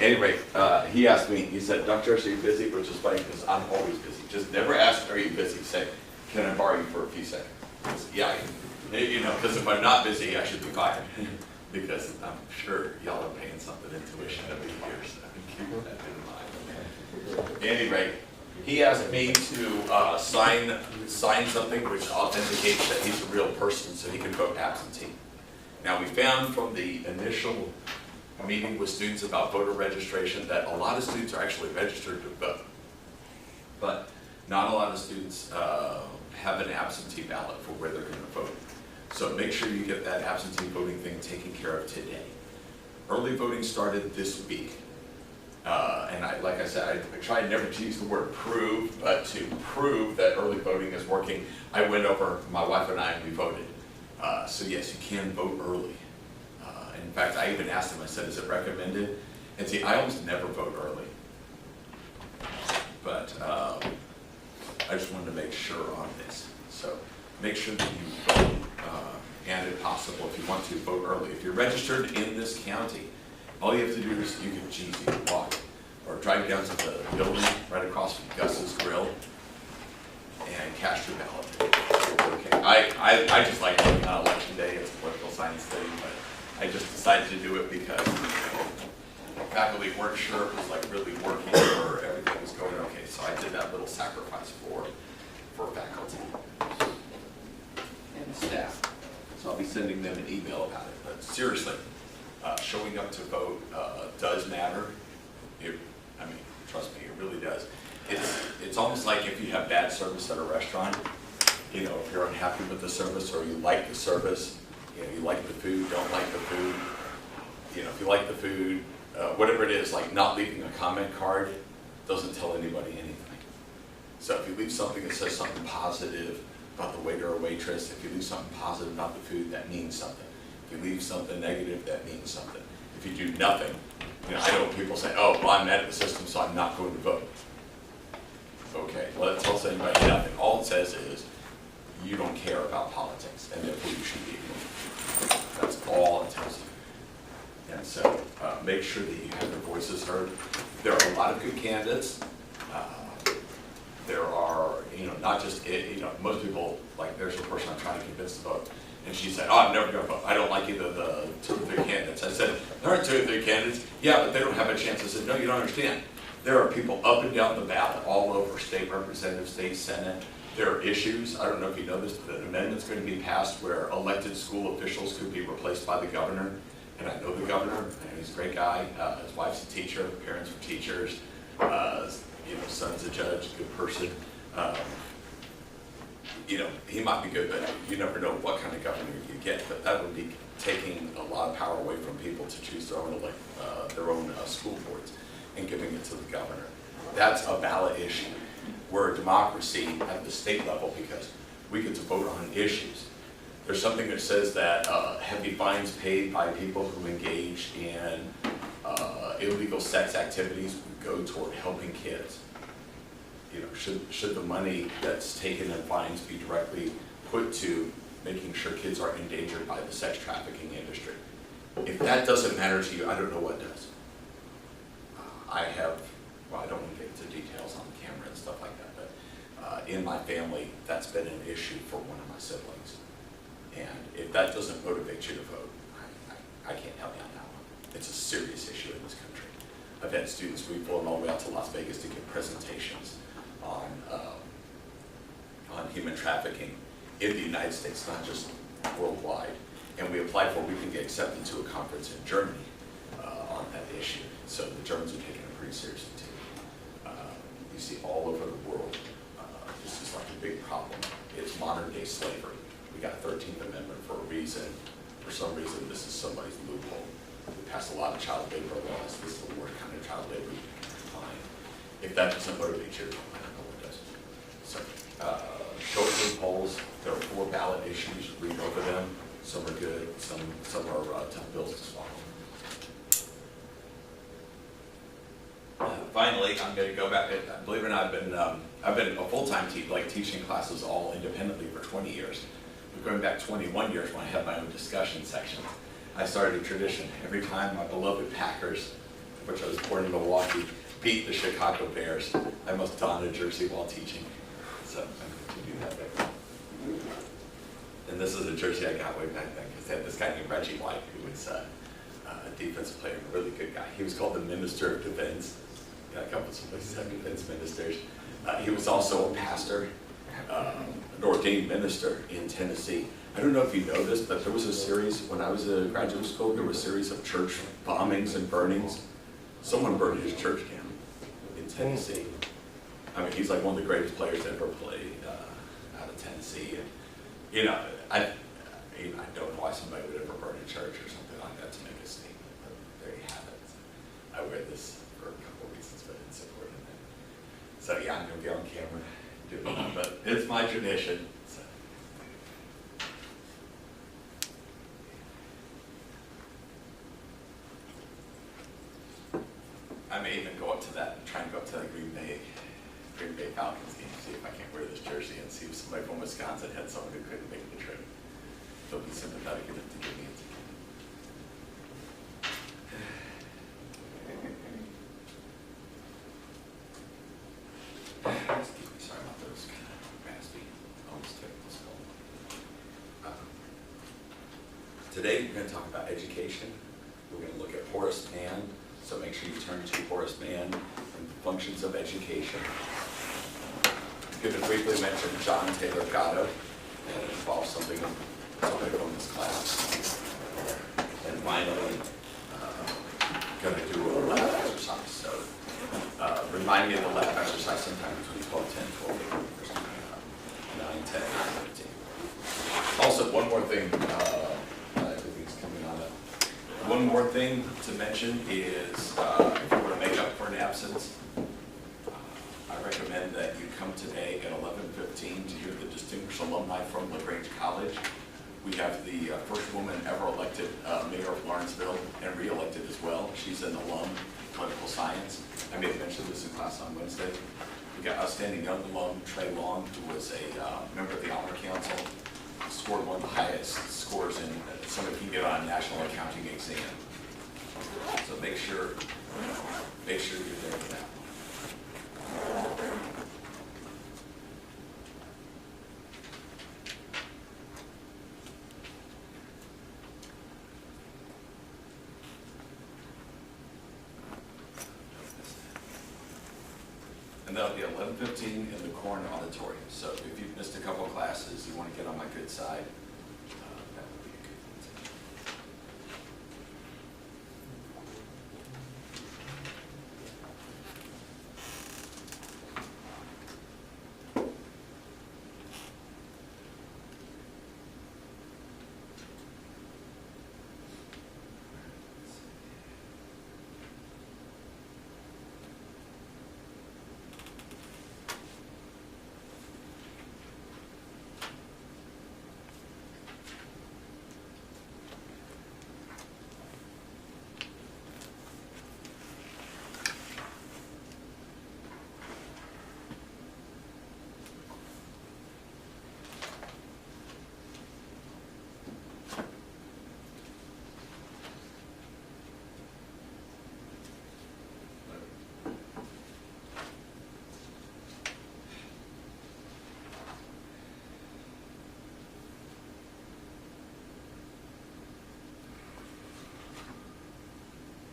Anyway, he asked me, he said, Dr. Church, are you busy? Which is funny because I'm always busy. Just never ask, are you busy? Say, can I borrow you for a few seconds? Yeah, you know, because if I'm not busy, I should be fired. Because I'm sure y'all are paying something in tuition every year, so keep that in mind. At any rate, he asked me to sign something which authenticates that he's a real person so he can vote absentee. Now, we found from the initial meeting with students about voter registration that a lot of students are actually registered to vote, but not a lot of students have an absentee ballot for where they're going to vote. So make sure you get that absentee voting thing taken care of today. Early voting started this week. And like I said, I tried never to use the word prove, but to prove that early voting is working, I went over, my wife and we voted. So yes, you can vote early. In fact, I even asked him, I said, is it recommended? And see, I almost never vote early. But I just wanted to make sure on this. So make sure that you vote, and if possible, if you want to, vote early. If you're registered in this county, all you have to do is you can walk or drive down to the building right across from Gus's Grill and cast your ballot. Okay. I just like voting on election day. It's a political science thing, but I just decided to do it because faculty weren't sure it was like really working or everything was going okay. So I did that little sacrifice for faculty and staff. So I'll be sending them an email about it. But seriously, showing up to vote does matter. I mean, trust me, it really does. It's almost like if you have bad service at a restaurant, you know, if you're unhappy with the service or you like the service, you know, you like the food, don't like the food, you know, if you like the food, whatever it is, like not leaving a comment card doesn't tell anybody anything. So if you leave something that says something positive about the waiter or waitress, if you leave something positive about the food, that means something. If you leave something negative, that means something. If you do nothing, you know, I know people say, oh, well, I'm mad at the system, so I'm not going to vote. Okay, well, that tells anybody nothing. All it says is you don't care about politics, and therefore you should be ignored. That's all it tells you. And so make sure that you have your voices heard. There are a lot of good candidates. There are, you know, not just, you know, most people, like there's a person I'm trying to convince to vote, and she said, oh, I'm never going to vote. I don't like either the 2 or 3 candidates. I said, there aren't 2 or 3 candidates. Yeah, but they don't have a chance. I said, no, you don't understand. There are people up and down the ballot, all over, state representative, state senate. There are issues. I don't know if you know this, but an amendment's going to be passed where elected school officials could be replaced by the governor. And I know the governor, and he's a great guy. His wife's a teacher, parents are teachers. You know, son's a judge, good person. You know, he might be good, but you never know what kind of governor you get. But that would be taking a lot of power away from people to choose their own school boards and giving it to the governor. That's a ballot issue. We're a democracy at the state level because we get to vote on issues. There's something that says that heavy fines paid by people who engage in illegal sex activities would go toward helping kids. You know, should the money that's taken in fines be directly put to making sure kids aren't endangered by the sex trafficking industry? If that doesn't matter to you, I don't know what does. Well, I don't want to get into details on the camera and stuff like that, but in my family, that's been an issue for one of my siblings. And if that doesn't motivate you to vote, I can't help you on that one. It's a serious issue in this country. I've had students, we've flown all the way out to Las Vegas to give presentations on human trafficking in the United States, not just worldwide. And we applied for, we can get accepted to a conference in Germany on that issue. So the Germans are taking it pretty seriously too. You see all over the world, this is like a big problem. It's modern day slavery. We got a 13th Amendment for a reason. For some reason, this is somebody's loophole. We passed a lot of child labor laws. This is the worst kind of child labor you can find. If that doesn't motivate you, I don't know what does. So, go to the polls. There are 4 ballot issues. Read over them. Some are good. Some are tough bills to swallow. Finally, I'm going to go back. Believe it or not, I've been a full-time teaching classes all independently for 20 years. But going back 21 years when I had my own discussion sections, I started a tradition. Every time my beloved Packers which I was born in Milwaukee, beat the Chicago Bears. I must don a jersey while teaching, so I'm going to do that there. And this is a jersey I got way back then because they had this guy named Reggie White who was a defensive player, a really good guy. He was called the Minister of Defense. Yeah, a couple of places have defense ministers. He was also a pastor, an ordained minister in Tennessee. I don't know if you know this, but there was a series, when I was in graduate school, there was a series of church bombings and burnings. Someone burned his church down in Tennessee. I mean, he's like one of the greatest players ever played out of Tennessee. And, you know, I don't know why somebody would ever burn a church or something like that to make a statement, but there you have it. I wear this for a couple of reasons, but in support of that. So yeah, I'm going to be on camera doing it, but it's my tradition. So. I may even go up to that, try and go up to that Green Bay Falcons game, see if I can wear this jersey and see if somebody from Wisconsin had someone who couldn't make the trip. They'll be sympathetic enough to give me a ticket. Excuse me, sorry about those kind of raspy, almost technical skull. Today we're going to talk about education. We're going to look at Horace Mann, so make sure you turn to Horace Mann and the functions of education. I'm going to briefly mention John Taylor Gatto, and it involves something from this class. And finally, going to do a lab exercise. So remind me of the lab exercise sometime between 12:10, 12:15, or something, 9:10, 9:15. Also, one more thing, everything's coming on up. One more thing to mention is if you want to make up for an absence, I recommend that you come today at 11:15 to hear the distinguished alumni from LaGrange College. We have the first woman ever elected mayor of Lawrenceville and re-elected as well. She's an alum in political science. I may have mentioned this in class on Wednesday. We got outstanding young alum Trey Long, who was a member of the Honor Council, scored one of the highest scores in somebody can get on a national accounting exam. So make sure you're there for that. And that'll be 11:15 in the Corn Auditorium. So if you've missed a couple classes, you want to get on my good side, that would be a good thing.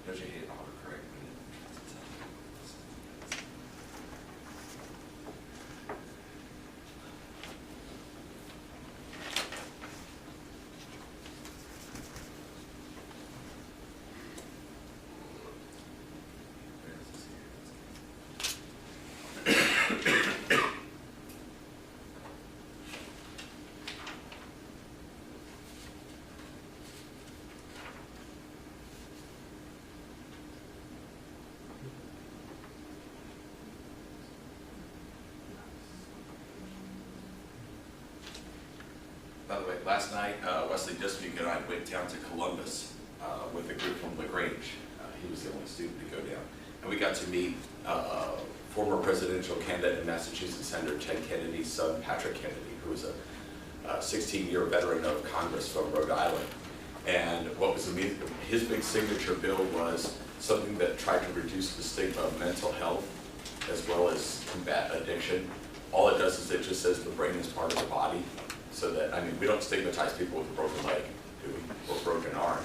Does you hate autocorrect? By the way, last night, Wesley Dismuke and I went down to Columbus with a group from LaGrange. He was the only student to go down. And we got to meet former presidential candidate and Massachusetts Senator Ted Kennedy's son, Patrick Kennedy, who was a 16-year veteran of Congress from Rhode Island. And what was amazing, his big signature bill was something that tried to reduce the stigma of mental health as well as combat addiction. All it does is it just says the brain is part of the body. So that, I mean, we don't stigmatize people with a broken leg, do we? Or broken arm.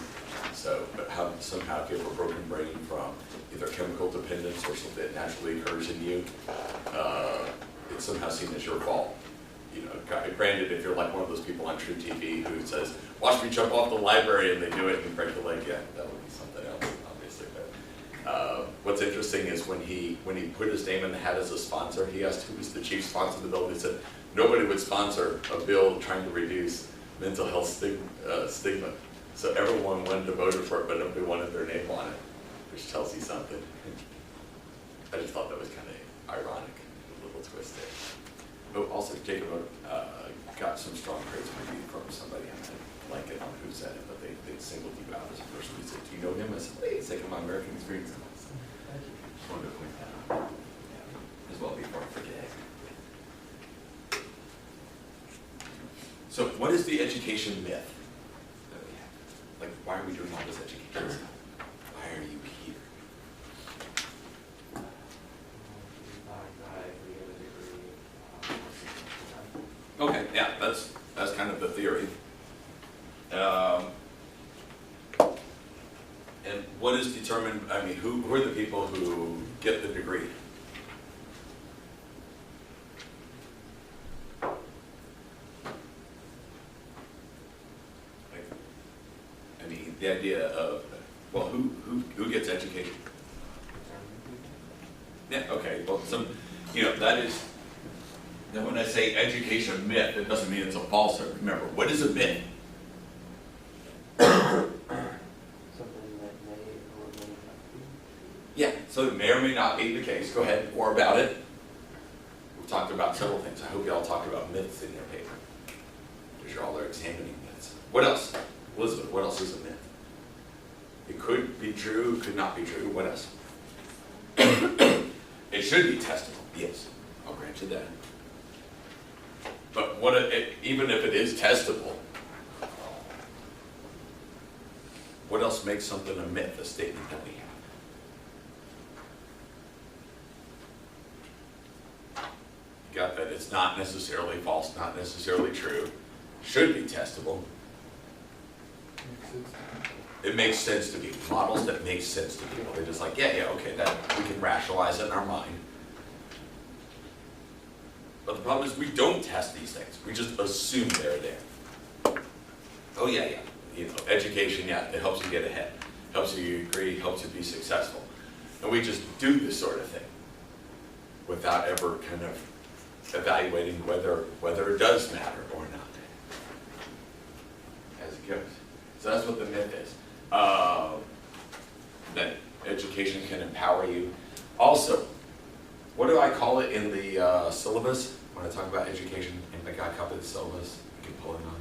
So, but somehow if you have a broken brain from either chemical dependence or something that naturally occurs in you, it's somehow seen as your fault. You know, granted, if you're like one of those people on True TV who says, watch me jump off the library, and they do it and you break the leg, yeah, that would be something else, obviously. But what's interesting is when he put his name in the hat as a sponsor, he asked who was the chief sponsor of the bill, and he said, nobody would sponsor a bill trying to reduce mental health stigma. So everyone wanted to vote for it, but nobody wanted their name on it, which tells you something. I just thought that was kind of ironic, a little twist there. Oh, also, Jacob got some strong praise maybe from somebody, I mean, like it on who said it, but they singled you out as a person who said, do you know him? I said, wait, it's like my American experience. So, just wanted to point that out as well before I forget. So what is the education myth that we have? Like, why are we doing all this education stuff? Why are you here? Okay, yeah, that's kind of the theory. And what is determined, I mean, who are the people who get the degree? I mean, the idea of, well, who gets education? Yeah, okay, well, that is, now when I say education myth, it doesn't mean it's a falsehood. Remember, what is a myth? Yeah, so it may or may not be the case. Go ahead, more about it. We've talked about several things. I hope you all talked about myths in your paper, because you're all there examining myths. What else? Elizabeth, what else is a myth? It could be true, could not be true. What else? It should be testable. Yes, I'll grant you that. But even if it is testable, what else makes something a myth, a statement that we have? You got that it's not necessarily false, not necessarily true, should be testable. It makes sense to people. Models that make sense to people. They're just like, yeah, okay, that we can rationalize it in our mind. But the problem is we don't test these things. We just assume they're there. Oh yeah. Education, yeah, it helps you get ahead. Helps you agree, helps you be successful. And we just do this sort of thing without ever kind of evaluating whether it does matter or not as it goes. So that's what the myth is. That education can empower you. Also, what do I call it in the syllabus when I talk about education? And I got a copy of the syllabus. You can pull in on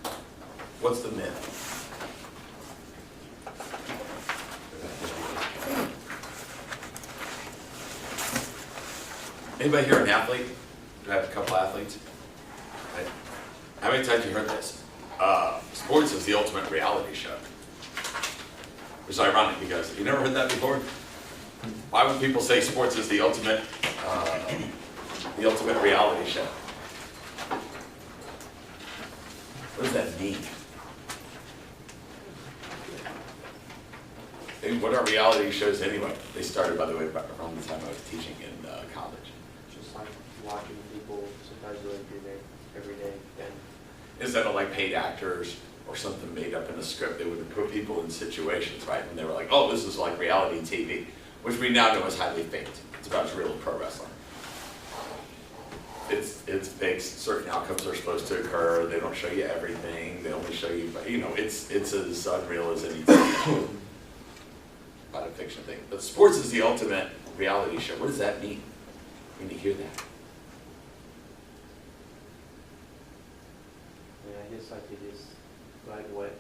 that. What's the myth? Anybody here an athlete? Do I have a couple athletes? Right. How many times have you heard this? Sports is the ultimate reality show. Which is ironic because you never heard that before? Why would people say sports is the ultimate reality show? What does that mean? And what are reality shows anyway? They started, by the way, around the time I was teaching in college. Just like watching people supposedly do their everyday thing. Instead of like paid actors or something made up in a script, they would put people in situations, right? And they were like, oh, this is like reality TV, which we now know is highly faked. It's about as real as pro wrestling. It's faked. Certain outcomes are supposed to occur. They don't show you everything. They only show you, it's as unreal as anything. About a fiction thing. But sports is the ultimate reality show. What does that mean when you hear that? Yeah, I guess like it is like what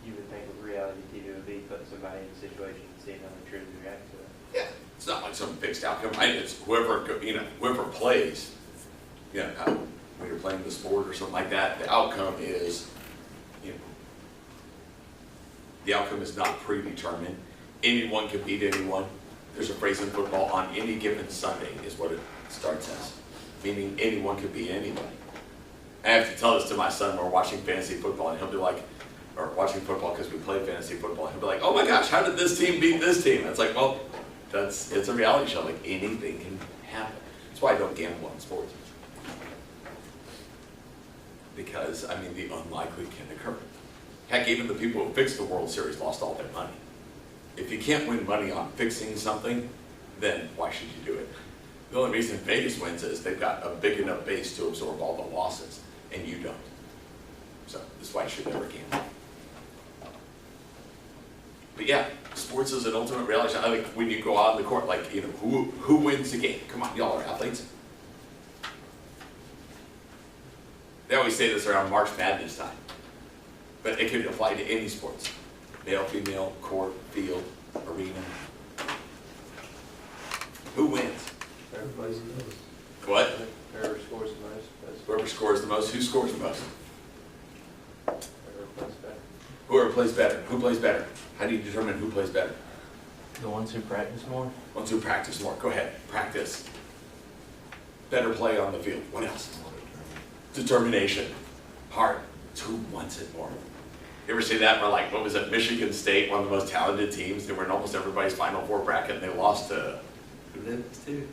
you would think of reality TV would be, putting somebody in a situation and seeing how they truly react to it. Yeah, it's not like some fixed outcome. Right? It's whoever plays. When you're playing the sport or something like that, the outcome is, the outcome is not predetermined. anyone can beat anyone. There's a phrase in football, on any given Sunday is what it starts as, meaning anyone can beat anybody. I have to tell this to my son when we're watching fantasy football, and he'll be like, or watching football because we play fantasy football, and he'll be like, oh my gosh, how did this team beat this team? And it's like, well, it's a reality show, like anything can happen. That's why I don't gamble on sports. Because, I mean, the unlikely can occur. Heck, even the people who fixed the World Series lost all their money. If you can't win money on fixing something, then why should you do it? The only reason Vegas wins is they've got a big enough base to absorb all the losses, and you don't. So that's why you should never gamble. But yeah, sports is an ultimate reality show. I think when you go out on the court, like, you know, who wins the game? Come on, y'all are athletes. They always say this around March Madness time, but it could apply to any sports. Male, female, court, field, arena. Who wins? Whoever plays the most. What? Whoever scores the most. Whoever scores the most. Who scores the most? Whoever plays better. Whoever plays better. Who plays better? How do you determine who plays better? The ones who practice more? Ones who practice more. Go ahead. Practice. Better play on the field. What else? Determination. Heart. It's who wants it more. You ever see that where, like, what was it, Michigan State, one of the most talented teams, they were in almost everybody's Final Four bracket, and they lost to, who did this to?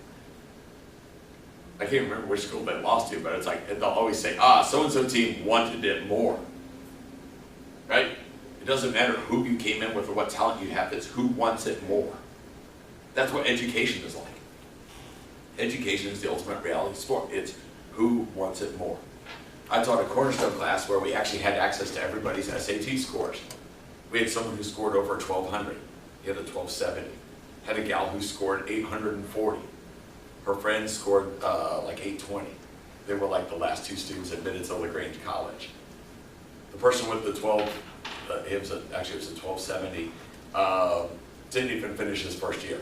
I can't remember which school they lost to, but it's like, they'll always say, so-and-so team wanted it more. Right? It doesn't matter who you came in with or what talent you have, it's who wants it more. That's what education is like. Education is the ultimate reality sport. It's who wants it more. I taught a cornerstone class where we actually had access to everybody's SAT scores. We had someone who scored over 1,200. He had a 1,270. Had a gal who scored 840. Her friend scored like 820. They were like the last two students admitted to LaGrange College. The person with the 12, it was a 1,270, didn't even finish his first year.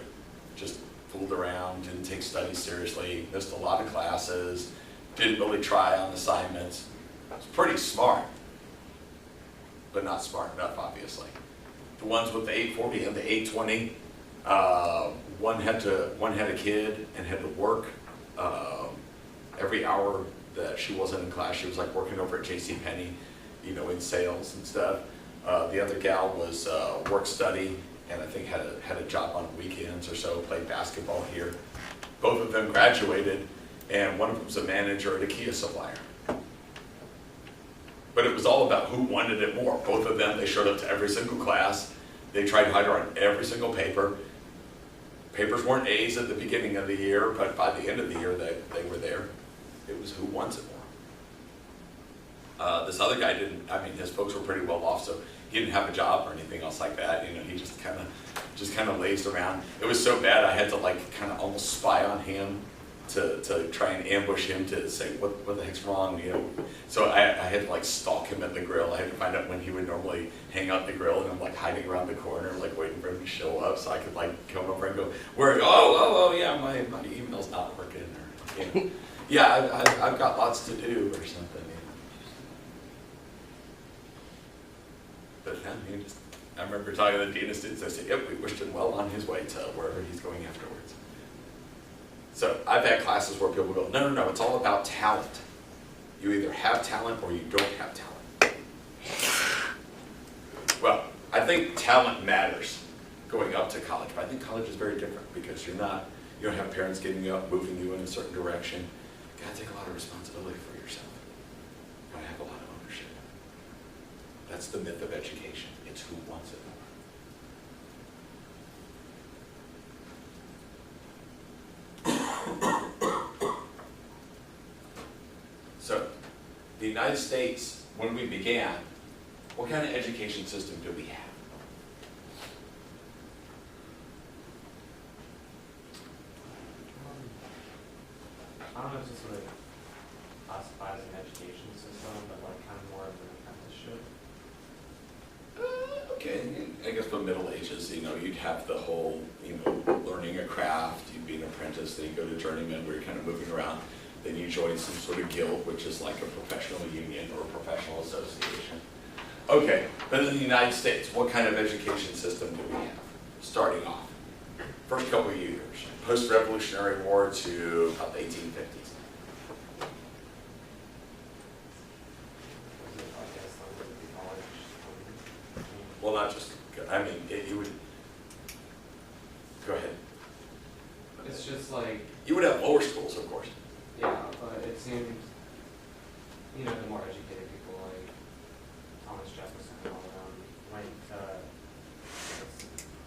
Just fooled around, didn't take studies seriously, missed a lot of classes, didn't really try on assignments. It's pretty smart, but not smart enough, obviously. The ones with the 840 and the 820, one had a kid and had to work every hour that she wasn't in class. She was like working over at JCPenney, you know, in sales and stuff. The other gal was work study, and I think had a job on weekends or so, played basketball here. Both of them graduated, and one of them was a manager at a Kia supplier. But it was all about who wanted it more. Both of them, they showed up to every single class. They tried harder on every single paper. Papers weren't A's at the beginning of the year, but by the end of the year, they were there. It was who wants it more. This other guy didn't, I mean, his folks were pretty well off, so he didn't have a job or anything else like that. You know, he just kind of lazed around. It was so bad I had to like kind of almost spy on him to try and ambush him to say what the heck's wrong, you know. So I had to like stalk him at the grill. I had to find out when he would normally hang out the grill, and I'm like hiding around the corner, like waiting for him to show up so I could like come over and go, where? Oh yeah, my email's not working, or you know, yeah, I've got lots to do or something. You know. But yeah, I remember talking to the dean of students. I said, yep, we wished him well on his way to wherever he's going afterwards. So I've had classes where people go, no, it's all about talent. You either have talent or you don't have talent. Well, I think talent matters going up to college, but I think college is very different because you don't have parents getting you up, moving you in a certain direction. You gotta take a lot of responsibility for yourself. You gotta have a lot of ownership. That's the myth of education. It's who wants it more. So, the United States, when we began, what kind of education system do we have? I don't know if this would classify as an education system, but like kind of more of an apprenticeship. Okay, I guess for Middle Ages, you know, you'd have the whole, you know, learning a craft, you'd be an apprentice, then you go to journeyman where you're kind of moving around, then you join some sort of guild, which is like a professional union or a professional association. Okay, but in the United States, what kind of education system do we have? starting off. First couple of years, post-Revolutionary War to about the 1850s. Well, not just, I mean, it would, go ahead. It's just like, You would have lower schools, of course. yeah, but it seems, you know, the more educated people like Thomas Jefferson and all of them went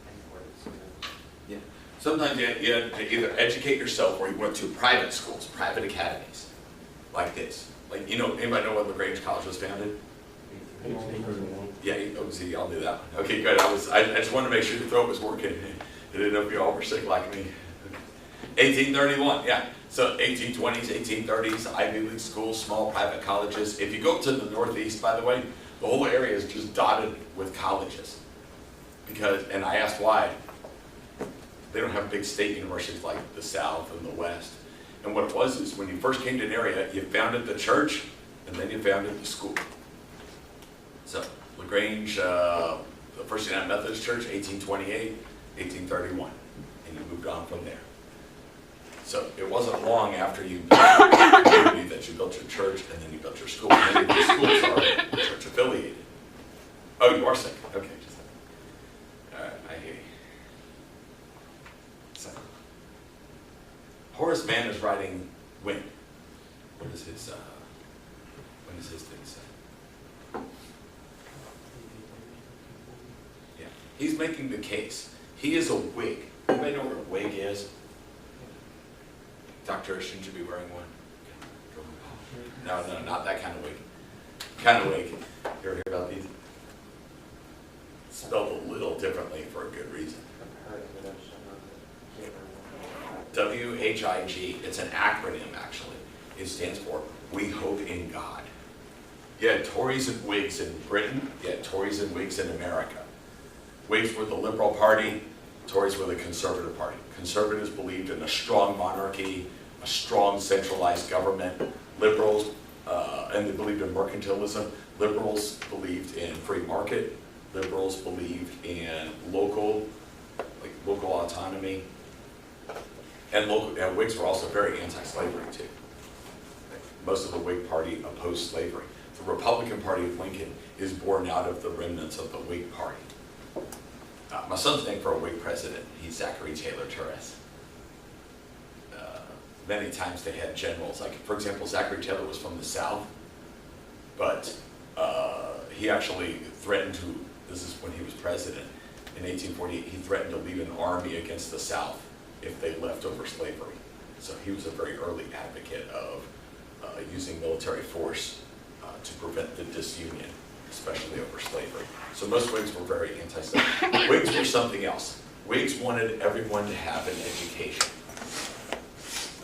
anywhere to school. Yeah. Sometimes you had to either educate yourself or you went to private schools, private academies, like this. Like, you know, anybody know when LaGrange College was founded? Yeah, oh, see, y'all knew that one. Okay, good. I just wanted to make sure the throat was working. I didn't know if you all were sick like me. 1831, yeah. So 1820s, 1830s, Ivy League schools, small private colleges. If you go to the Northeast, by the way, the whole area is just dotted with colleges. Because, and I asked why. They don't have big state universities like the South and the West. And what it was is when you first came to an area, you founded the church and then you founded the school. So LaGrange, the First United Methodist Church, 1828, 1831, and you moved on from there. So it wasn't long after you built your community that you built your church and then you built your school. Many of the schools are church affiliated. Oh, you are sick. Okay, just I hear you. So Horace Mann is writing when? What is his thing say? Yeah, he's making the case. He is a Whig. Anybody know what a Whig is? Doctor, shouldn't you be wearing one? No, not that kind of wig. Kind of wig. You ever hear about these? Spelled a little differently for a good reason. WHIG. It's an acronym, actually. It stands for We Hope in God. You had Tories and Whigs in Britain. You had Tories and Whigs in America. Whigs were the Liberal Party. Tories were the Conservative Party. Conservatives believed in a strong monarchy, a strong centralized government. Liberals, and they believed in mercantilism. Liberals believed in free market. Liberals believed in local autonomy. And Whigs were also very anti-slavery too. Most of the Whig Party opposed slavery. The Republican Party of Lincoln is born out of the remnants of the Whig Party. My son's named for a Whig president. He's Zachary Taylor Torres. Many times they had generals, like for example, Zachary Taylor was from the South, but he actually threatened to, this is when he was president, in 1848, he threatened to lead an army against the South if they left over slavery. So he was a very early advocate of using military force to prevent the disunion, especially over slavery. So most Whigs were very anti-slavery. Whigs were something else. Whigs wanted everyone to have an education.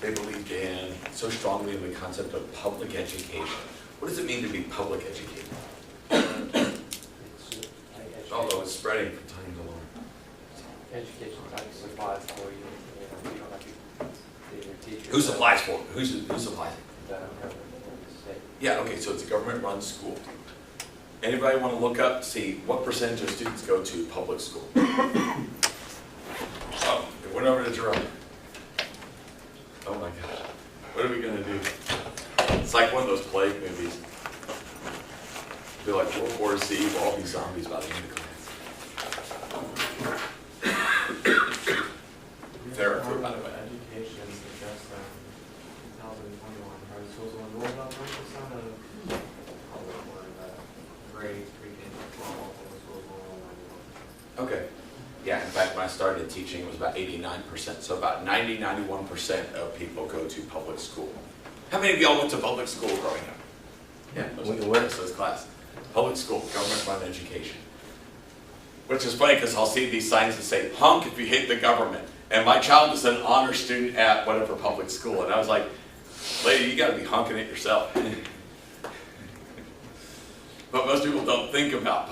They believed so strongly in the concept of public education. What does it mean to be public educated? Although it's spreading from time to long. Education like supplies for you. You don't have to your teachers. Who supplies for it? Who supplies it? The government, the state. Yeah, okay, so it's a government-run school. Anybody want to look up, see what percentage of students go to public school? Oh, it went over to Jerome. Oh my gosh, what are we gonna do? It's like one of those plague movies. Be like World War Z, we'll all be zombies by the end of class. Therapy, by the way. Education suggests that 2021, private schools will enroll about 1% of public or grades, pre-K through 12, public schools will enroll 91. Okay. Yeah, in fact, when I started teaching, it was about 89%. So about 91% of people go to public school. How many of y'all went to public school growing up? Yeah, most of this class. Public school, government-run education. Which is funny because I'll see these signs that say, "Hunk if you hate the government." And my child is an honor student at whatever public school. And I was like, lady, you got to be hunking it yourself. But most people don't think about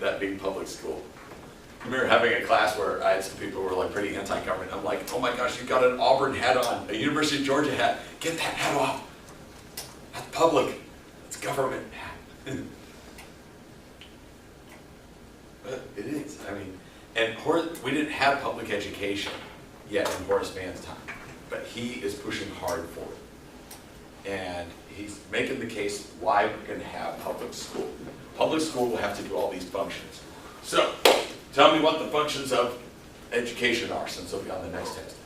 that being public school. I remember having a class where I had some people who were like pretty anti-government. I'm like, oh my gosh, you got an Auburn hat on, a University of Georgia hat. Get that hat off. That's public. It's government hat. But it is. I mean, And we didn't have public education yet in Horace Mann's time, but he is pushing hard for it. And he's making the case why we're going to have public school. Public school will have to do all these functions. So, tell me what the functions of education are, since it'll be on the next test.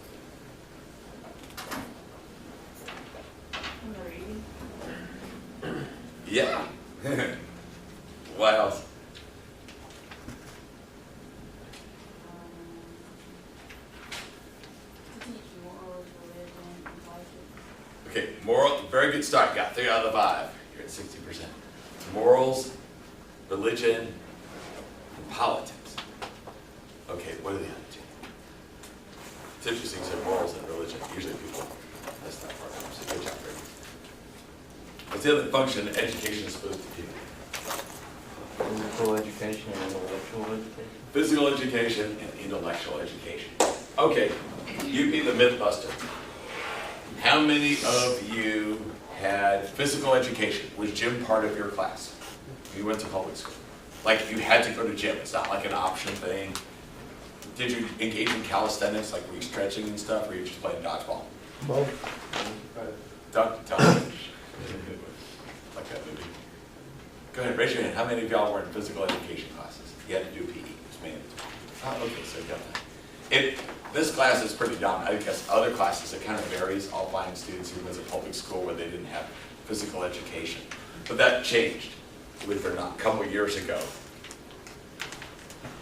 Yeah. What else? Okay, moral, very good start. Got 3 out of the 5. You're at 60%. Morals, religion, and politics. Okay, what are the other two? It's interesting to say morals and religion. Usually people, that's not part of it. So good job, Greg. What's the other function education is supposed to do? Physical education and intellectual education. Physical education and intellectual education. Okay, you be the Mythbuster. How many of you had physical education? Was gym part of your class? You went to public school. Like you had to go to gym. It's not like an option thing. Did you engage in calisthenics, like were you stretching and stuff, or were you just playing dodgeball? Both. Like that movie. Go ahead, raise your hand. How many of y'all were in physical education classes? You had to do PE. It's mandatory. Oh, okay, so you got that. This class is pretty dominant. I guess other classes, it kind of varies. I'll find students who visit public school where they didn't have physical education. But that changed, believe it or not, a couple of years ago.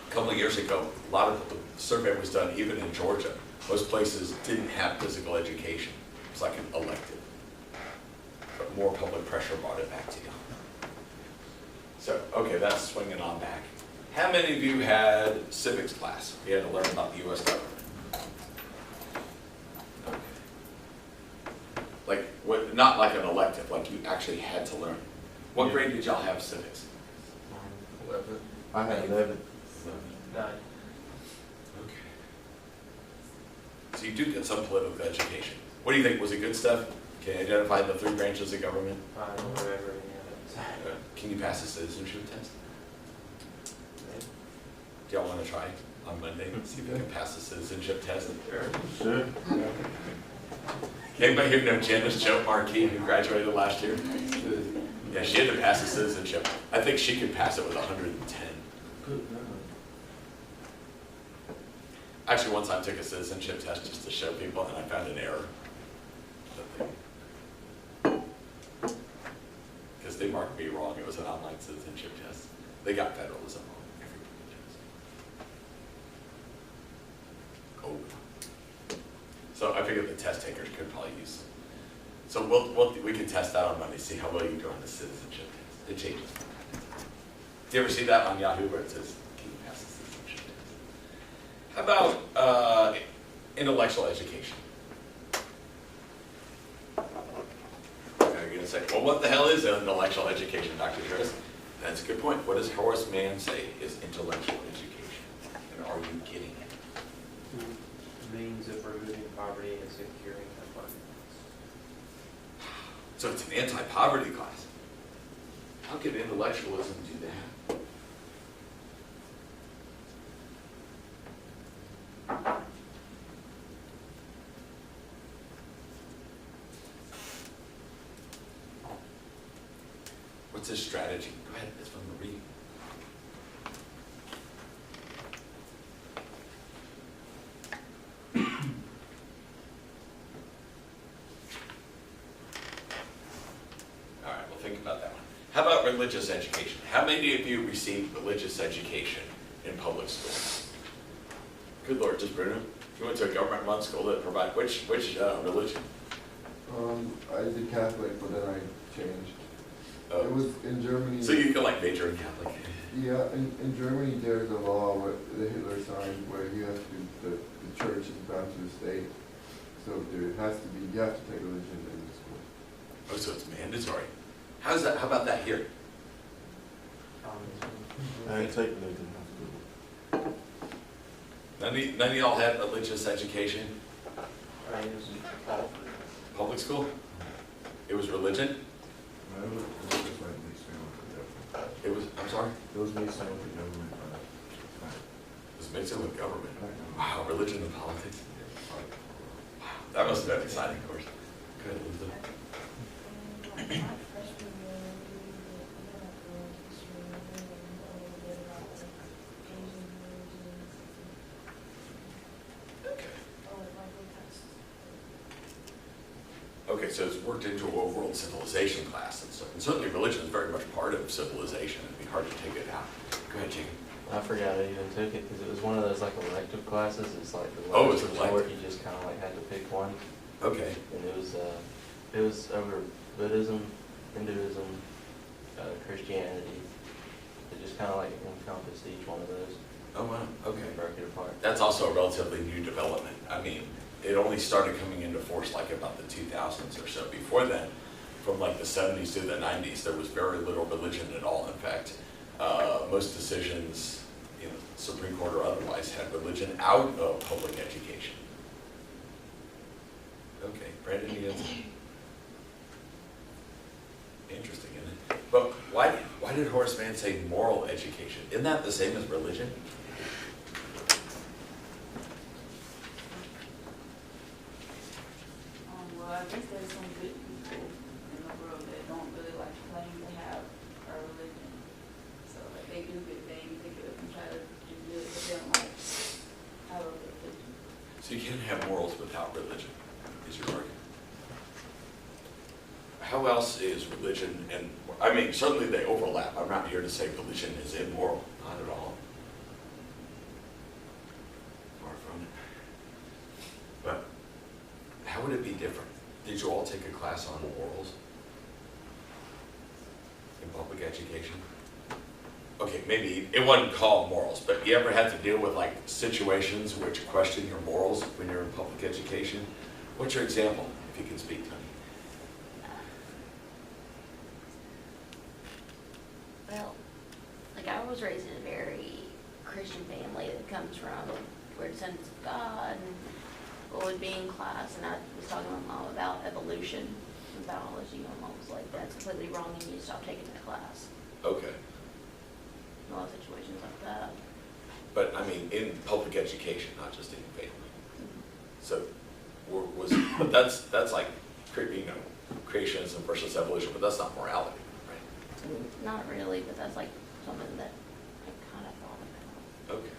A couple of years ago, a lot of the survey was done even in Georgia. Most places didn't have physical education. It was like an elective. But more public pressure brought it back to you. So, okay, that's swinging on back. How many of you had civics class? You had to learn about the U.S. government. Okay. Like, what, not like an elective, like you actually had to learn. What grade did y'all have civics? 11. I had 11. 9. Okay. So you do get some political education. What do you think? Was it good stuff? Can you identify the 3 branches of government? I don't remember any of it. Can you pass the citizenship test? Do y'all want to try on Monday? See if you can pass the citizenship test? Sure. Anybody here know Janice Joe Markey, who graduated last year? Yeah, she had to pass the citizenship. I think she could pass it with 110. Actually, once I took a citizenship test just to show people, and I found an error. Because they marked me wrong. It was an online citizenship test. They got federalism wrong. Everybody does. Oh. So I figured the test takers could probably use. So we can test that on Monday, see how well you do on the citizenship test. It changes. Do you ever see that on Yahoo where it says, can you pass the citizenship test? How about intellectual education? Now you're going to say, well, what the hell is intellectual education, Dr. Harris? That's a good point. What does Horace Mann say is intellectual education? And are you getting it? Means of removing poverty and securing abundance. So it's an anti-poverty class. How can intellectualism do that? What's his strategy? Go ahead, it's from the reading. All right, we'll think about that one. How about religious education? How many of you received religious education in public school? Good Lord, just Bruno. You went to a government-run school that provided which religion? I did Catholic, but then I changed. Oh. It was in Germany. So you can like major in Catholic. Yeah, in Germany there's a law where the Hitler signed where you have to, the church is bound to the state. So there has to be, you have to take religion in the school. Oh, so it's mandatory. How's that? How about that here? I ain't taking it in high school. None of y'all had religious education? I use all. Public school? It was religion? It was just like mixed family. It was, I'm sorry? It was mixed family government. It was was mixing with government. Wow, religion and politics. Wow, that must have been exciting, of course. Go ahead, Elizabeth. Okay, so it's worked into a world civilization class and stuff. And certainly religion is very much part of civilization. It'd be hard to take it out. Go ahead, Jacob. I forgot I even took it because it was one of those like elective classes. It's like the Oh, last it's resort. elective. You just kind of like had to pick one, Okay. and it was over Buddhism, Hinduism, Christianity. It just kind of like encompassed each one of those. Oh, wow. Okay. And broke it apart. That's also a relatively new development. I mean, it only started coming into force like about the 2000s or so. Before then, from like the 70s to the 90s, there was very little religion at all. In fact, most decisions, you know, Supreme Court or otherwise, had religion out of public education. Okay, Brandon, you got some- interesting, isn't it? But why did Horace Mann say moral education? Isn't that the same as religion? Well, I guess there's some good people in the world that don't really like to claim to have a religion. So like they do good things, they get up and try to do good, but they don't like have a religion. So you can't have morals without religion, is your argument. How else is religion, and I mean, certainly they overlap. I'm not here to say religion is immoral, not at all. Far from it. But how would it be different? Did you all take a class on morals in public education? Okay, maybe it wasn't called morals, but you ever had to deal with like situations which question your morals when you're in public education? What's your example, if you can speak, Tony? Well, like I was raised in a very Christian family that comes from we're descendants of God, and what would be in class, and I was talking to my mom about evolution and biology, and my mom was like, that's completely wrong, and you need to stop taking that class. Okay, In a lot of situations like that. but I mean, in public education, not just in family. So, but that's like, you know, creationism versus evolution, but that's not morality, right? Not really, but that's like something that I kind of thought about. Okay.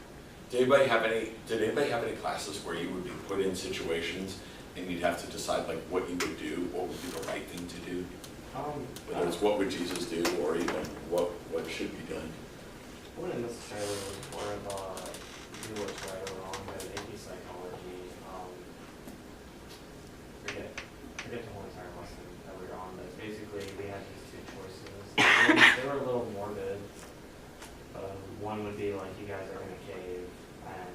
Did anybody have any classes where you would be put in situations and you'd have to decide like what you would do, what would be the right thing to do? Whether it's what would Jesus do or even what should be done? I wouldn't necessarily worry about do what's right or wrong, but AP psychology, forget the whole entire lesson that we were on, but basically we had these two choices. They were a little morbid. One would be like, you guys are in a cave, and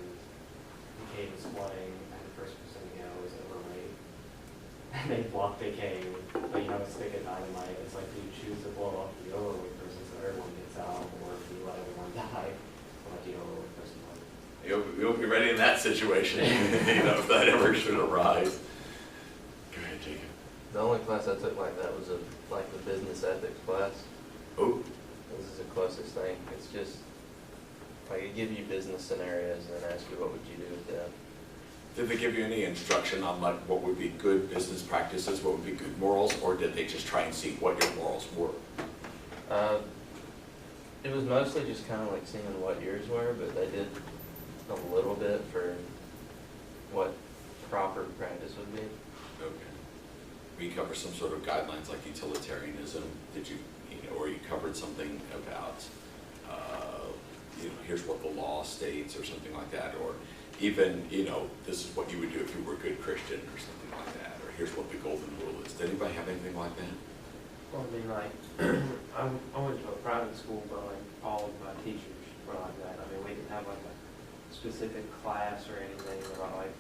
the cave is flooding, and the first person to go is overweight. And they block the cave, but you have a stick of dynamite. It's like, do you choose to blow up the overweight person so everyone gets out, or if you let everyone die, let the overweight person live? You'll be ready in that situation, you know, if that ever should arise. Go ahead, Jacob. The only class I took like that was like the business ethics class. Oh, This is the closest thing. It's just like it gives you business scenarios and then ask you what would you do with them. did they give you any instruction on like what would be good business practices, what would be good morals, or did they just try and see what your morals were? It was mostly just kind of like seeing what yours were, but they did a little bit for what proper practice would be. Okay. We cover some sort of guidelines like utilitarianism. Did you know, or you covered something about, you know, here's what the law states or something like that, or even, you know, this is what you would do if you were a good Christian or something like that, or here's what the golden rule is. Did anybody have anything like that? Well, I mean, like, I went to a private school, but like all of my teachers were like that. I mean, we didn't have like a specific class or anything about like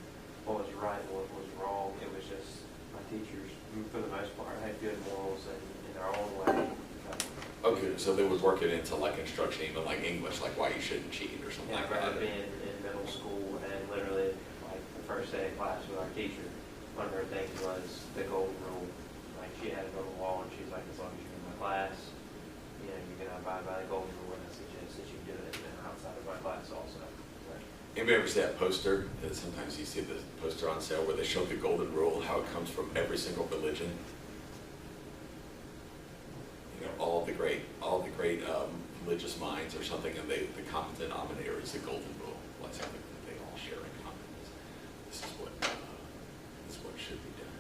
what was right and what was wrong. It was just my teachers, for the most part, had good morals and in their own way. Okay, so they would work it into like instruction, even like English, like why you shouldn't cheat or something Yeah, like rather that. being in middle school and literally like the first day of class with our teacher, one of her things was the golden rule. Like she had another law and she's like, as long as you're in my class, you know, you're gonna abide by the golden rule, and I suggest that you do it and outside of my class also. So Anybody ever see that poster, that sometimes you see the poster on sale where they show the golden rule, how it comes from every single religion? You know, all the great religious minds or something, and the common denominator is the golden rule. Well, that's something that they all share in common. This is what should be done.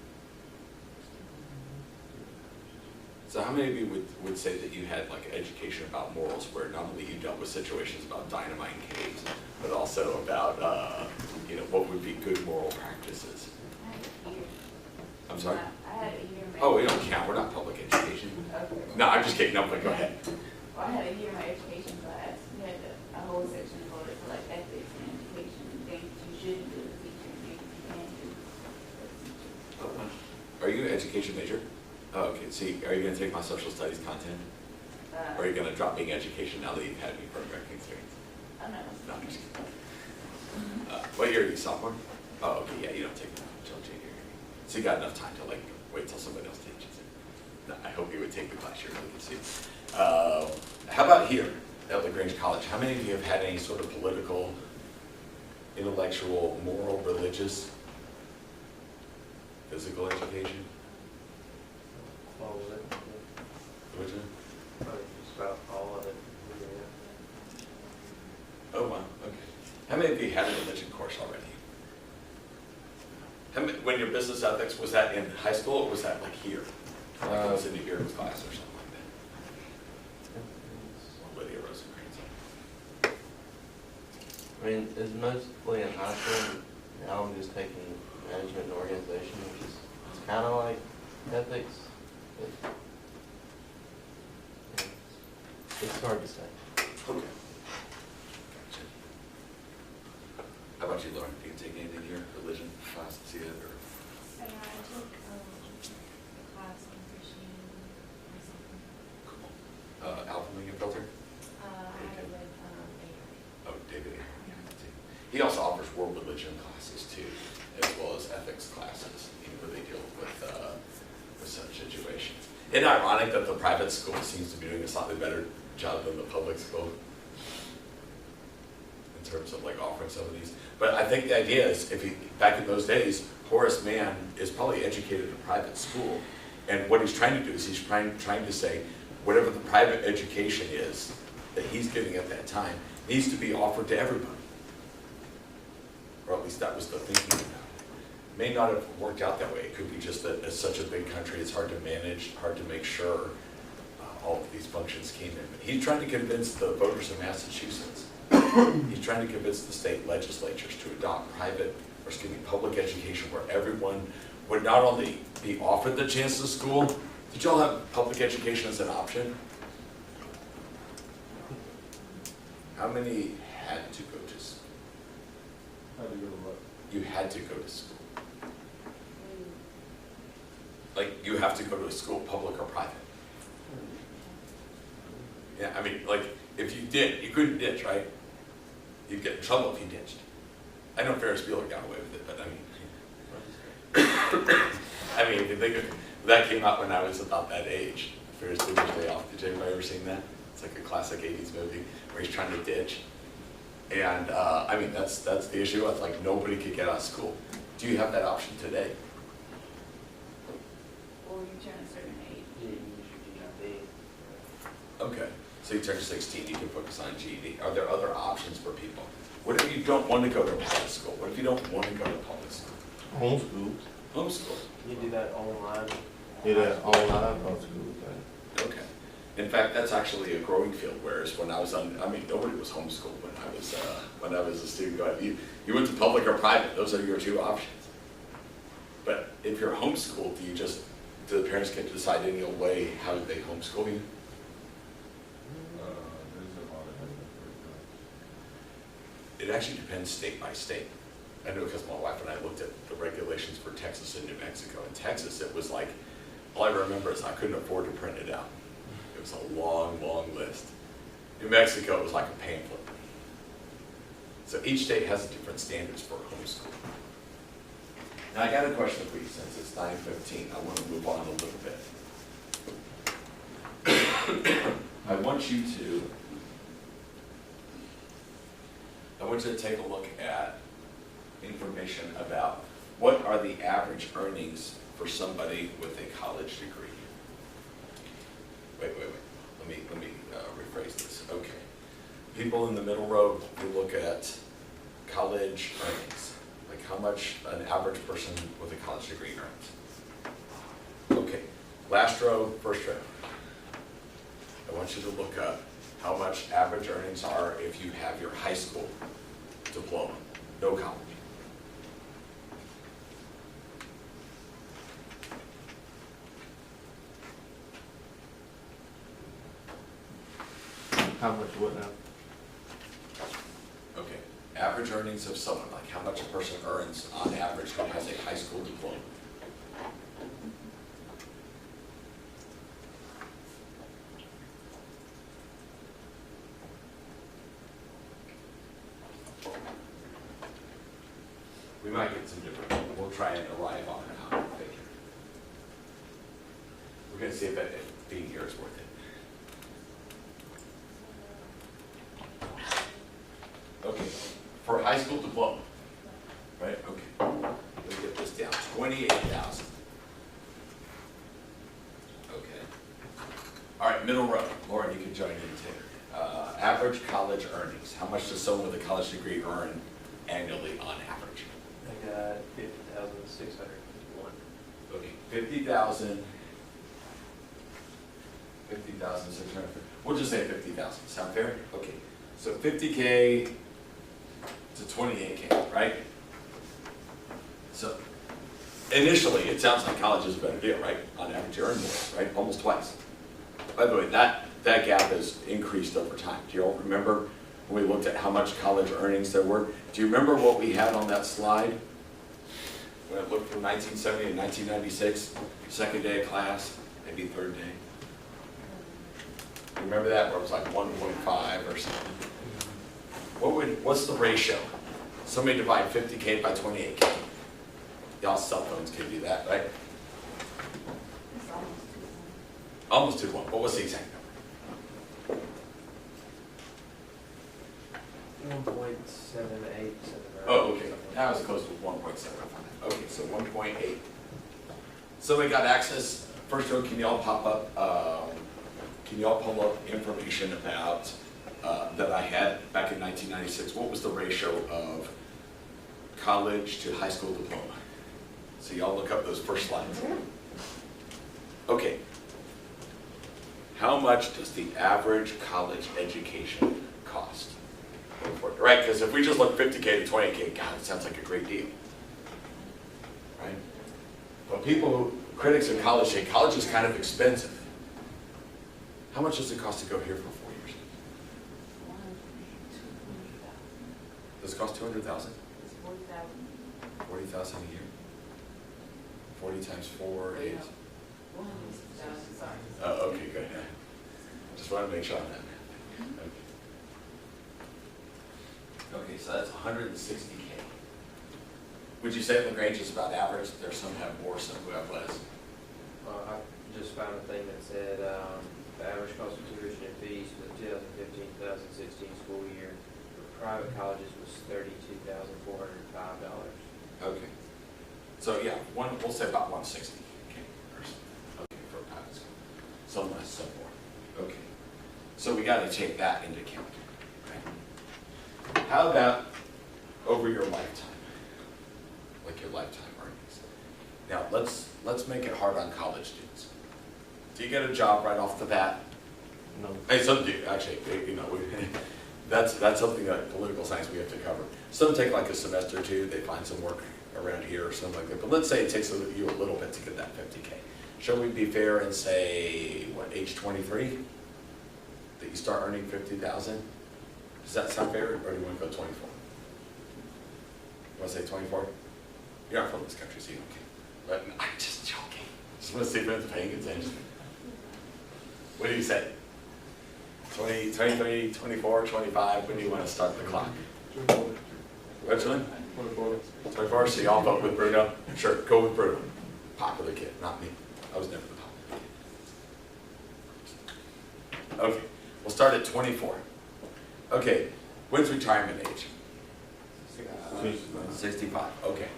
So how many of you would say that you had like education about morals, where not only you dealt with situations about dynamite caves, but also about you know, what would be good moral practices? I had a year. I'm sorry? I had a year. Oh, we don't count. We're not public education. Okay. No, I'm just kidding. No, but go ahead. Well, I had a year in my education class. We had a whole section devoted to like ethics and education, and things you shouldn't do as a teacher, and things you can do as a teacher. Are you an education major? Oh, okay. See, are you going to take my social studies content? Or are you going to drop being education now that you've had me for American experience? I don't know. No, I'm just kidding. What year are you, sophomore? Oh, okay. Yeah, you don't take that until junior year. So you got enough time to like wait till somebody else teaches it. No, I hope you would take the class you're really good to. How about here at LaGrange College? How many of you have had any sort of political, intellectual, moral, religious, physical education? All of it. Would you? Probably just about all of it. Oh, wow, okay. How many of you had a religion course already? How many, when your business ethics, was that in high school or was that like here? Like it was in the Ear's class or something like that? Lydia Rosencrantz. I mean, it's mostly in high school. Now I'm just taking management and organization, which is it's kind of like ethics. But, yeah, it's hard to say. Okay. Gotcha. How about you, Lauren? Do you take anything here, religion classes yet, or? I took a class on Christianity or something. Cool. Alpha Lincoln Filter? I had it with David. Oh, David. Yeah, I can see. He also offers world religion classes too, as well as ethics classes, where they deal with such situations. Isn't it ironic that the private school seems to be doing a slightly better job than the public school in terms of like offering some of these? But I think the idea is, back in those days, Horace Mann is probably educated in a private school, and what he's trying to do is he's trying to say whatever the private education is that he's giving at that time needs to be offered to everybody, or at least that was the thinking about it. May not have worked out that way. It could be just that it's such a big country, it's hard to manage, hard to make sure all of these functions came in. But he's trying to convince the voters of Massachusetts. He's trying to convince the state legislatures to adopt public education, where everyone would not only be offered the chance to school. Did y'all have public education as an option? How many had to go to school? How do you go to what? You had to go to school. Like, you have to go to a school, public or private. Yeah, I mean, like, if you did, you couldn't ditch, right? You'd get in trouble if you ditched. I know Ferris Bueller got away with it, but I mean, if you think of, that came out when I was about that age, Ferris Bueller's Day Off. Did anybody ever seen that? It's like a classic 80s movie where he's trying to ditch. And, I mean, that's the issue. It's like nobody could get out of school. Do you have that option today? Or you turn a certain age. Yeah, you should do that. Okay, so you turn 16, you can focus on GED. Are there other options for people? What if you don't want to go to private school? What if you don't want to go to public school? Homeschool. Homeschool. You do that online. Do that online homeschool thing. Okay. In fact, that's actually a growing field. Whereas when I was nobody was homeschooled when I was a student going. You went to public or private. Those are your two options. But if you're homeschooled, do the parents get to decide any old way how they homeschool you? There's a lot of It actually depends state by state. I know because my wife and I looked at the regulations for Texas and New Mexico. In Texas, it was like, all I remember is I couldn't afford to print it out. It was a long, long list. New Mexico, it was like a pamphlet. So each state has different standards for homeschool. Now I got a question for you since it's 9:15. I want to move on a little bit. I want want you to take a look at information about what are the average earnings for somebody with a college degree. Wait. Let me rephrase this. Okay. People in the middle row, you look at college earnings, like how much an average person with a college degree earns. Okay. Last row, first row. I want you to look up how much average earnings are if you have your high school diploma, no college. How much what now? Okay, average earnings of someone, like how much a person earns on average who has a high school diploma. We might get some different, we'll try and arrive on a figure. We're gonna see if being here is worth it. Okay, for a high school diploma, right? Okay, let me get this down. 28,000. Okay. All right, middle row. Lauren, you can join in too. Average college earnings. How much does someone with a college degree earn annually on average? I got 50,651. Okay, 50,000. 50,600. We'll just say 50,000. Sound fair? Okay. So 50K to 28K, right? So initially, it sounds like college is a better deal, right? On average, you earn more, right? Almost twice. By the way, that gap has increased over time. Do you all remember when we looked at how much college earnings there were? Do you remember what we had on that slide? When it looked from 1970 to 1996, second day of class, maybe third day. Remember that, where it was like 1.5 or something? What's the ratio? Somebody divide 50K by 28K. Y'all's cell phones can do that, right? It's Almost almost 2 to 1. 2 to 1. What was the exact number? 1.78. Oh, okay. That was close to 1.75. Okay, so 1.8. So we got access. First row, can y'all pop up? Can y'all pull up information about that I had back in 1996? What was the ratio of college to high school diploma? So y'all look up those first slides. Okay. How much does the average college education cost? Right, because if we just look 50K to 20K, God, it sounds like a great deal. Right? But critics of college say college is kind of expensive. How much does it cost to go here for 4 years? Does it cost 200,000? It's 40,000. 40,000 a year? 40 times 4 is? 100,000, sorry. Oh, okay, good. Just want to make sure on that. Okay, so that's 160K. Would you say LaGrange is about average? There's some have more, some who have less. I just found a thing that said the average cost of tuition and fees for the 2015-2016 school year for private colleges was $32,405. Okay. So yeah, we'll say about 160. Okay, for a private school. Some less, some more. Okay. So we got to take that into account. Okay. How about over your lifetime? Like your lifetime earnings. Now let's make it hard on college students. Do you get a job right off the bat? No. Hey, some do, actually, that's something like political science we have to cover. Some take like a semester or two, they find some work around here or something like that. But let's say it takes you a little bit to get that 50K. Shall we be fair and say, what, age 23? That you start earning 50,000? Does that sound fair, or do you want to go 24? You want to say 24? You're not from this country, so you don't care. But I'm just joking. Just want to see if anyone's paying attention. What do you say? 20, 23, 24, 25, when do you want to start the clock? Which one? 24. 24, so y'all vote with Bruno? Sure, go with Bruno. Popular kid, not me. I was never the popular kid. Okay, we'll start at 24. Okay, when's retirement age? 65, okay.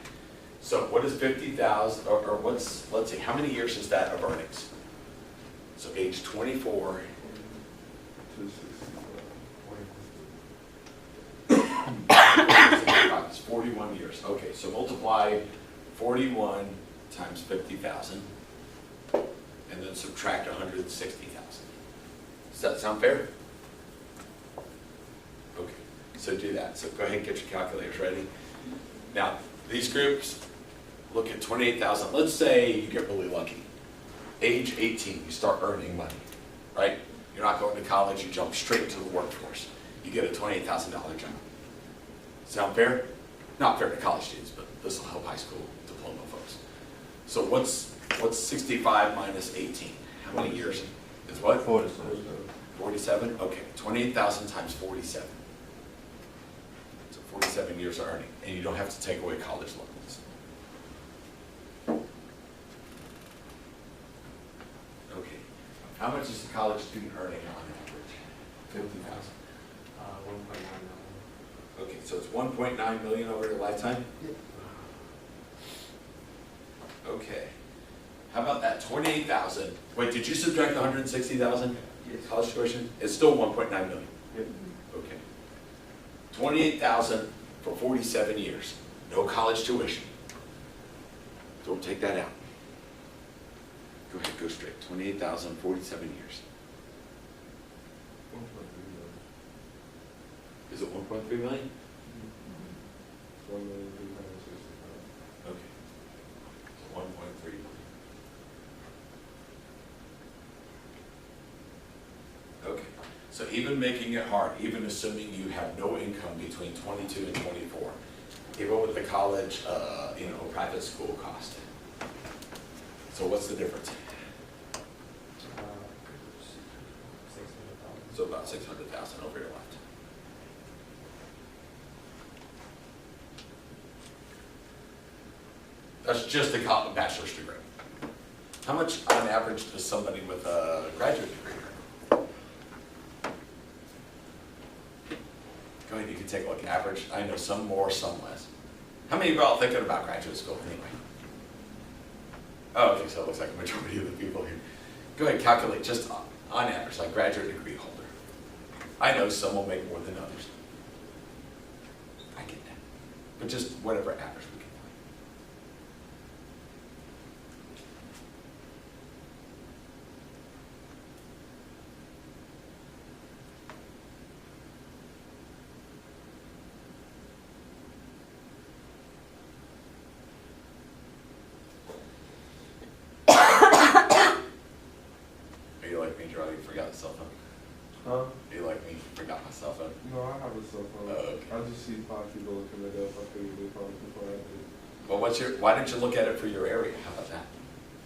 So what is 50,000, or what's, let's see, how many years is that of earnings? So age 24, 65 is 41 years. Okay, so multiply 41 times 50,000, and then subtract 160,000. Does that sound fair? Okay, so do that. So go ahead and get your calculators ready. Now, these groups look at 28,000. Let's say you get really lucky. Age 18, you start earning money, right? You're not going to college, you jump straight into the workforce. You get a $28,000 job. Sound fair? Not fair to college students, but this will help high school diploma folks. So what's 65 minus 18? How many years? It's what? 47. 47? Okay, 28,000 times 47. So 47 years of earning, and you don't have to take away college loans. Okay, how much is a college student earning on average? 50,000. 1.9 million. Okay, so it's 1.9 million over your lifetime? Okay. How about that 28,000? Wait, did you subtract the 160,000? Yes. College tuition? It's still 1.9 million. Yep. Okay. 28,000 for 47 years. No college tuition. Don't take that out. Go ahead, go straight. 28,000, 47 years. Is it 1.3 million? 1,365,000. Okay. So 1.3 million. Okay. So even making it hard, even assuming you have no income between 22 and 24, even with the college, private school cost. So what's the difference? 600,000. So about 600,000 over your lifetime. That's just a bachelor's degree. How much on average does somebody with a graduate degree earn? Go ahead, you can take a look, average. I know some more, some less. How many of y'all thinking about graduate school anyway? Oh, okay, so it looks like a majority of the people here. Go ahead, calculate just on average, like graduate degree holder. I know some will make more than others. I get that. But just whatever average we can find. Are you like me, Gerald? You forgot the cell phone? Huh? Are you like me? Forgot my cell phone? No, I have a cell phone. Oh, okay. I just see 5 people looking it up. I figured they probably before I did. Well, why don't you look at it for your area? How about that?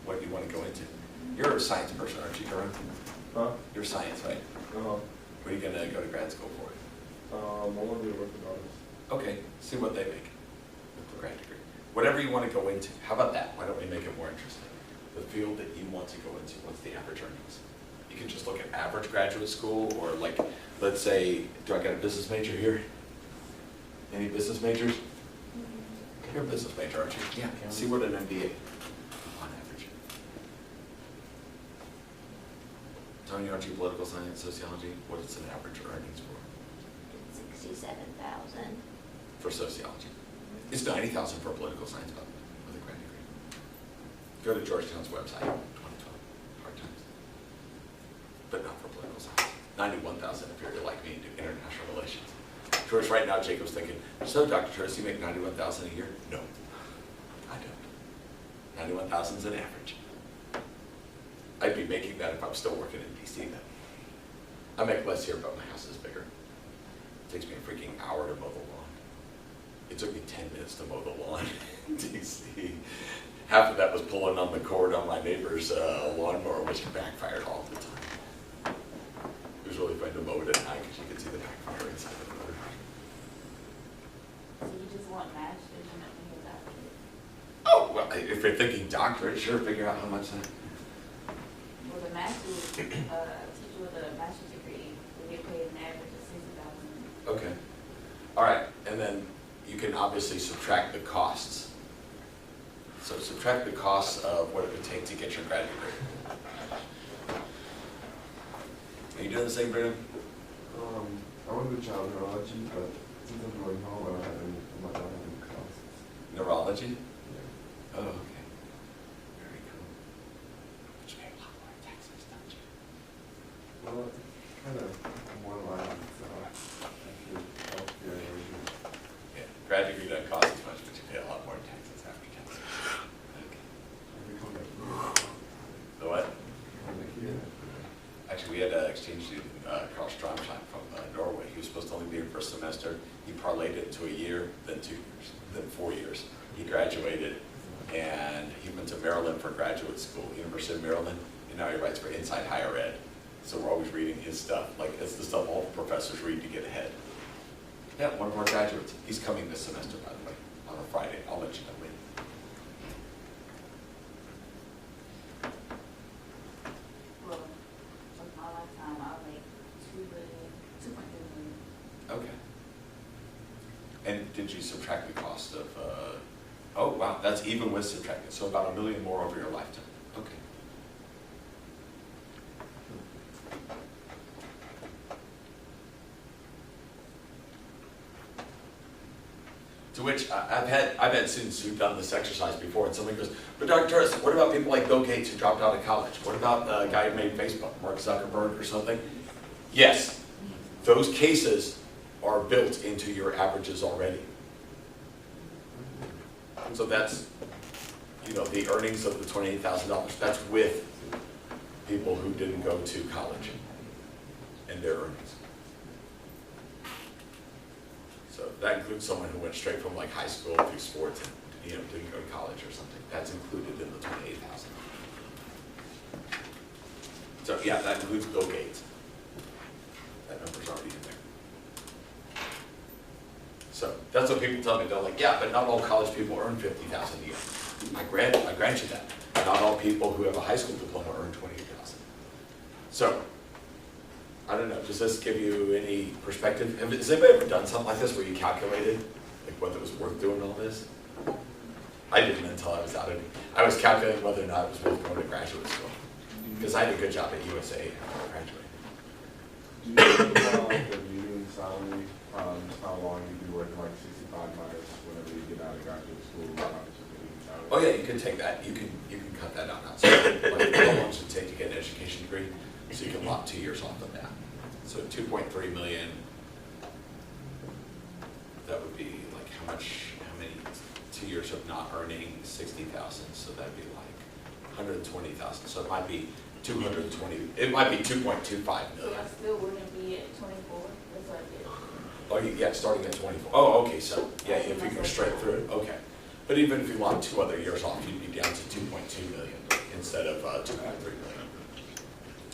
What do you want to go into? You're a science person, aren't you, Karen? Huh? You're science, right? Uh-huh. What are you going to go to grad school for? I want to be a orthodontist. Okay, see what they make with the grad degree. Whatever you want to go into. How about that? Why don't we make it more interesting? The field that you want to go into, what's the average earnings? You can just look at average graduate school, or like, let's say, do I got a business major here? Any business majors? You're a business major, aren't you? Yeah. See what an MBA on average. Tony, aren't you political science, sociology? What is an average earnings for? 67,000. For sociology. It's 90,000 for political science, but with a grad degree. Go to Georgetown's website, 2012, hard times. But not for political science. 91,000 if you're like me and do international relations. George, right now Jacob's thinking, so Dr. Turris, you make 91,000 a year? No, I don't. 91,000 is an average. I'd be making that if I'm still working in DC then. I make less here, but my house is bigger. It takes me a freaking hour to mow the lawn. It took me 10 minutes to mow the lawn in DC. Half of that was pulling on the cord on my neighbor's lawnmower, which backfired all the time. It was really fun to mow it at night because you could see the backfire inside the motor. So you just want masters and nothing with that? Oh, well, if you're thinking doctorate, sure, figure out how much that. Well, the master's, teacher with a master's degree, would get paid an average of 60,000. Okay. All right, and then you can obviously subtract the costs. So subtract the costs of what it would take to get your grad degree. Are you doing the same, Brennan? I want to do child neurology, but since I'm going home, I don't have any, I'm not gonna have any classes. Neurology? Yeah. Oh, okay. Very cool. But you pay a lot more in taxes, don't you? Well, it's kind of more line, so actually, healthcare and everything. Yeah, grad degree doesn't cost as much, but you pay a lot more in taxes after taxes. Okay. I come back here. So what? Come back here. Actually, we had an exchange student, Carl Stromschein from Norway. He was supposed to only be here for a semester. He parlayed it into a year, then 2 years, then 4 years. He graduated, and he went to Maryland for graduate school, University of Maryland, and now he writes for Inside Higher Ed. So we're always reading his stuff. Like, it's the stuff all the professors read to get ahead. Yeah, one of our graduates. He's coming this semester, by the way, on a Friday. I'll let you know later. Well, with my lifetime, I'll make 2.3 million. Okay. And did you subtract the cost of, oh, wow, that's even with subtracting, so about $1 million more over your lifetime. Okay. To which I've had students who've done this exercise before, and somebody goes, but Dr. Turris, what about people like Bill Gates who dropped out of college? What about the guy who made Facebook, Mark Zuckerberg or something? Yes, those cases are built into your averages already. So that's, you know, the earnings of the $28,000, that's with people who didn't go to college and their earnings. So that includes someone who went straight from like high school through sports and, you know, didn't go to college or something. That's included in the 28,000. So yeah, that includes Bill Gates. That number's already in there. So that's what people tell me. They're like, yeah, but not all college people earn $50,000 a year. I grant you that. Not all people who have a high school diploma earn $28,000. So I don't know, does this give you any perspective? Has anybody ever done something like this where you calculated like whether it was worth doing all this? I didn't until I was out of it. I was calculating whether or not it was worth going to graduate school. Because I had a good job at USA after I graduated. Do you think about like the median salary, how long you'd be working, like 65 minus whenever you get out of graduate school? How much is the median salary? Oh yeah, you can take that. You can cut that out now. So like how long does it take to get an education degree? So you can lop 2 years off of that. So 2.3 million. That would be like how many 2 years of not earning 60,000. So that'd be like 120,000. So it might be 220. It might be 2.25 So million. I still wouldn't be at 24, that's what I did. Oh, yeah, starting at 24. Oh, okay. So yeah, if you go straight through it, okay. But even if you want 2 other years off, you'd be down to 2.2 million instead of 2.3 million.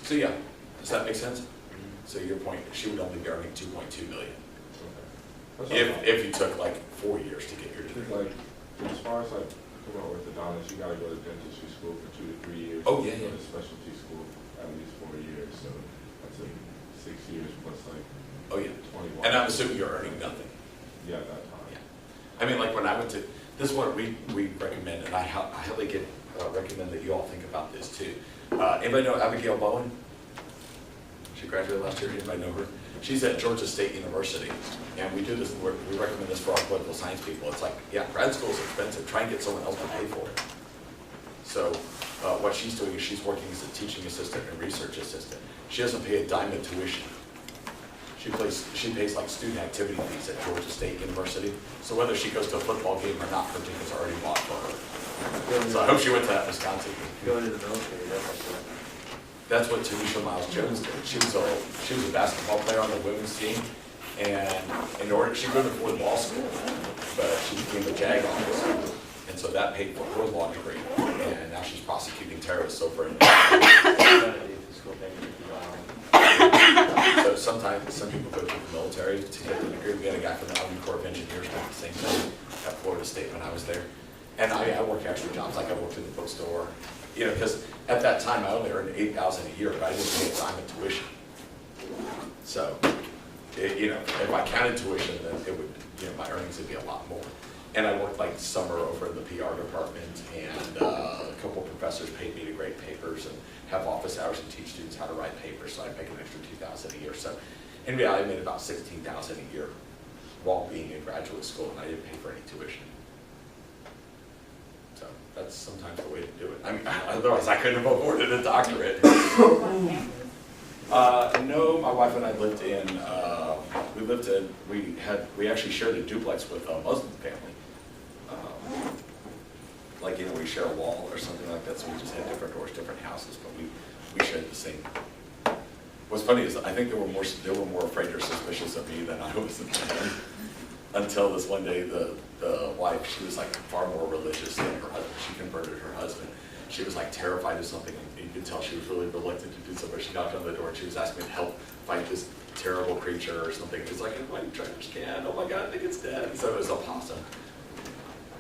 So yeah, does that make sense? So your point, she would only be earning 2.2 million if you took like 4 years to get your degree. Like, as far as like, come on, orthodontist, you gotta go to dentistry school for 2 to 3 years. Oh, yeah, Go yeah. to specialty school at least 4 years, so that's like 6 years plus like Oh yeah. 21. And I'm assuming you're earning nothing. Yeah, at that time. Yeah. I mean, like when I went to, this is what we recommend, and I highly recommend that you all think about this too. Anybody know Abigail Bowen? She graduated last year. Anybody know her? She's at Georgia State University, and we do this. We recommend this for our political science people. It's like, yeah, grad school is expensive. Try and get someone else to pay for it. So what she's doing is she's working as a teaching assistant and research assistant. She doesn't pay a dime in tuition. She pays like student activity fees at Georgia State University. So whether she goes to a football game or not, her tickets are already bought for her. So I hope she went to that Wisconsin game. Going to the military, that's like that. That's what Tanisha Miles Jones did. She was a basketball player on the women's team, and she couldn't afford law school, but she became a JAG officer, and so that paid for her law degree. And now she's prosecuting terrorists over in. So sometimes some people go to the military to get the degree. We had a guy from the Army Corps of Engineers doing the same thing at Florida State when I was there. And I work extra jobs, like I worked in the bookstore, you know, because at that time I only earned $8,000 a year, but I didn't pay a dime in tuition. So You know, if I counted tuition, then it would, you know, my earnings would be a lot more. And I worked like summer over in the PR department, and a couple professors paid me to grade papers and have office hours and teach students how to write papers, so I make an extra $2,000 a year. So in reality, I made about $16,000 a year while being in graduate school, and I didn't pay for any tuition. So that's sometimes the way to do it. I mean, otherwise I couldn't have afforded a doctorate. No, my wife and I lived in, we actually shared a duplex with a Muslim family. Like, you know, we share a wall or something like that, so we just had different doors, different houses, but we shared the same. What's funny is I think they were more afraid or suspicious of me than I was of them. Until this one day, the wife, she was like far more religious than her husband. She converted her husband. She was like terrified of something, and you could tell she was really reluctant to do something. She knocked on the door and she was asking me to help fight this terrible creature or something. It was like a white trash can. Oh my God, I think it's dead. And so it was a possum.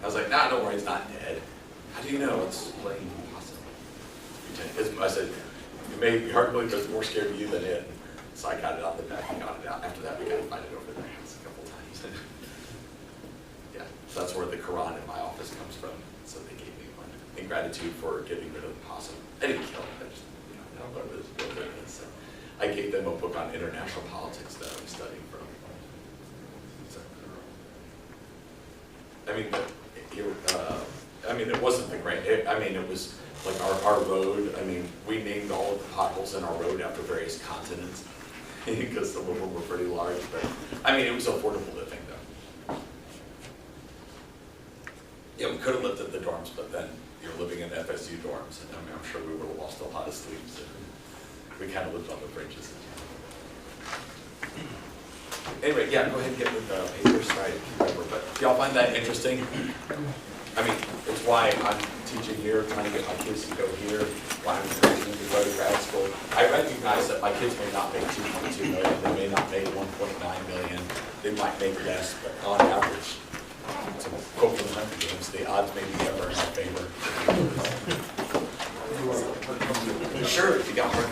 I was like, nah, don't worry, it's not dead. How do you know? It's plain possum. I said, it may be hard to believe, but it's more scared of you than it. So I got it out the back and got it out. After that, we got to fight it over the house a couple times. Yeah, so that's where the Quran in my office comes from. So they gave me one in gratitude for getting rid of the possum. I didn't kill it. I just, you know, now learned what it is. So I gave them a book on international politics that I'm studying from. So, I mean, it wasn't the great. It was like our road. I mean, we named all of the potholes in our road after various continents because some of them were pretty large. But I mean, it was affordable living though. Yeah, we could have lived at the dorms, but then you're living in FSU dorms, and I mean, I'm sure we would have lost a lot of sleep. So we kind of lived on the fringes. Anyway, yeah, go ahead and get with the papers. Sorry, I can't remember, but do y'all find that interesting? I mean, it's why I'm teaching here, trying to get my kids to go here, why I'm encouraging them to go to grad school. I recognize that my kids may not make $2.2 million, they may not make $1.9 million, they might make less, but on average, to quote from the Hunger Games, the odds may be ever in our favor. Sure, if you got hard